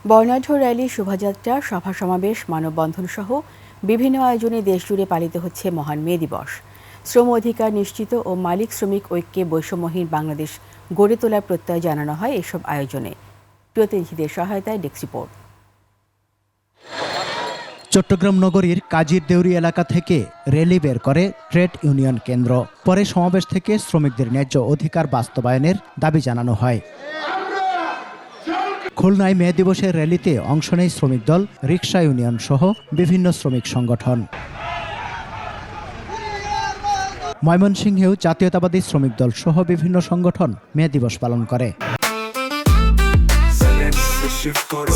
বর্ণাঢ্য র্যালি, শোভাযাত্রা, সভা সমাবেশ, মানববন্ধন সহ বিভিন্ন আয়োজনে দেশজুড়ে পালিত হচ্ছে মহান মে দিবস। শ্রম অধিকার নিশ্চিত ও মালিক শ্রমিক ঐক্যে বৈষম্যহীন বাংলাদেশ গড়ে তোলার প্রত্যয় জানানো হয় এসব আয়োজনে। প্রতিনিধিদের সহায়তায় ডেস্ক রিপোর্ট। চট্টগ্রাম নগরীর কাজীর দেউরি এলাকা থেকে র্যালি বের করে ট্রেড ইউনিয়ন কেন্দ্র। পরে সমাবেশ থেকে শ্রমিকদের ন্যায্য অধিকার বাস্তবায়নের দাবি জানানো হয়। খুলনায় মে দিবসের র্যালিতে অংশ নেয় শ্রমিক দল, রিকশা ইউনিয়ন সহ বিভিন্ন শ্রমিক সংগঠন। ময়মনসিংহেও জাতীয়তাবাদী শ্রমিক দল সহ বিভিন্ন সংগঠন মে দিবস পালন করে।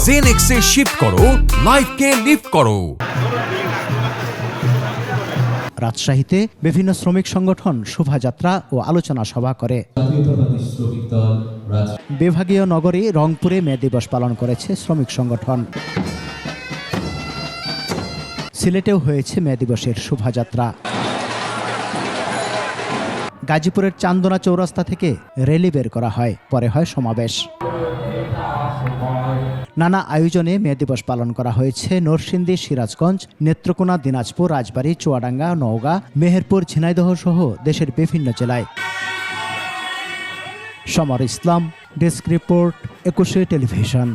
জেনেক্সে শিফট করো, লাইফকে লিফট করো। রাজশাহীতে বিভিন্ন শ্রমিক সংগঠন শোভাযাত্রা ও আলোচনা সভা করে। বিভাগীয় নগরী রংপুরে মে দিবস পালন করেছে শ্রমিক সংগঠন। সিলেটেও হয়েছে মে দিবসের শোভাযাত্রা। গাজীপুরের চান্দনা চৌরাস্তা থেকে র্যালি বের করা হয়, পরে হয় সমাবেশ। নানা আয়োজনে মে দিবস পালন করা হয়েছে নরসিংদী, সিরাজগঞ্জ, নেত্রকোনা, দিনাজপুর, রাজবাড়ী, চুয়াডাঙ্গা, নওগাঁ, মেহেরপুর, ঝিনাইদহ সহ দেশের বিভিন্ন জেলায়। সমর ইসলাম, ডেস্ক রিপোর্ট, 21 টেলিভিশন।